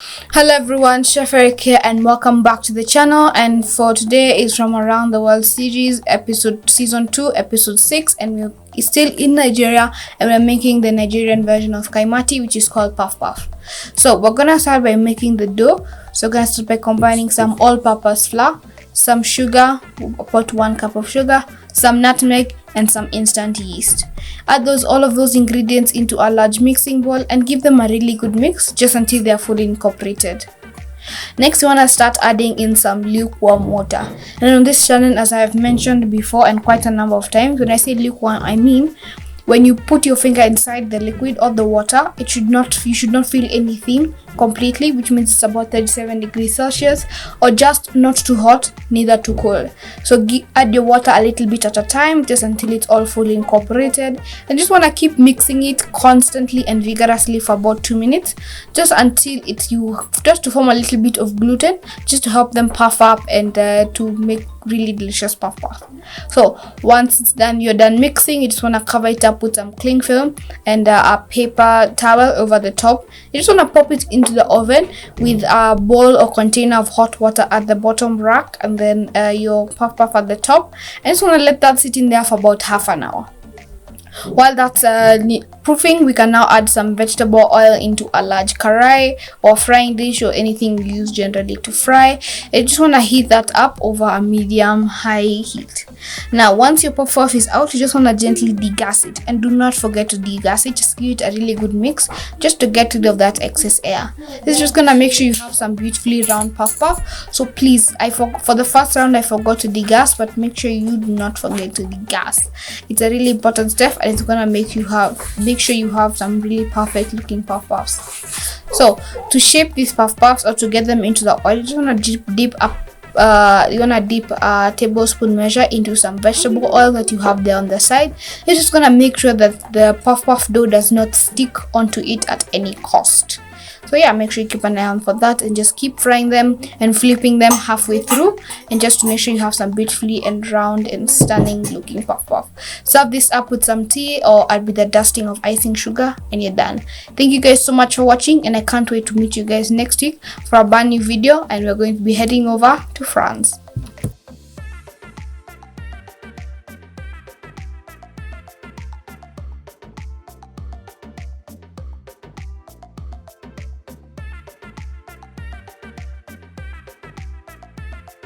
Hello everyone, Chef Eric here and welcome back to the channel. And for today is from Around the World series episode season 2 episode 6, and we're still in Nigeria and we're making the Nigerian version of kaimati, which is called puff puff. So we're gonna start by making the dough. So we're gonna start by combining some all-purpose flour, some sugar, about 1 cup of sugar, some nutmeg, and some instant yeast. Add all of those ingredients into a large mixing bowl and give them a really good mix just until they are fully incorporated. Next, you want to start adding in some lukewarm water. And on this channel, as I have mentioned before and quite a number of times, when I say lukewarm, I mean when you put your finger inside the liquid or the water, you should not feel anything completely, which means it's about 37 degrees Celsius, or just not too hot, neither too cold. So add your water a little bit at a time, just until it's all fully incorporated, and just want to keep mixing it constantly and vigorously for about 2 minutes, just until just to form a little bit of gluten, just to help them puff up and to make really delicious puff puff. So once it's done, you're done mixing, you just want to cover it up with some cling film and a paper towel over the top. You just want to pop it into the oven with a bowl or container of hot water at the bottom rack, and then your puff puff at the top. I just want to let that sit in there for about half an hour. While that's proofing, we can now add some vegetable oil into a large karai or frying dish or anything we use generally to fry. I just want to heat that up over a medium-high heat. Now, once your puff puff is out, you just want to gently degas it, and do not forget to degas it. Just give it a really good mix just to get rid of that excess air. This is just gonna make sure you have some beautifully round puff puff. So please, for the first round I forgot to degas, but make sure you do not forget to degas. It's a really important step, and it's gonna make sure you have some really perfect looking puff puffs. So to shape these puff puffs or to get them into the oil, you just want to dip a tablespoon measure into some vegetable oil that you have there on the side. It's just gonna make sure that the puff puff dough does not stick onto it at any cost. So yeah, make sure you keep an eye on for that, and just keep frying them and flipping them halfway through, and just to make sure you have some beautifully and round and stunning looking puff puff. Serve this up with some tea or with a dusting of icing sugar, and you're done. Thank you guys so much for watching, and I can't wait to meet you guys next week for a brand new video, and we're going to be heading over to France.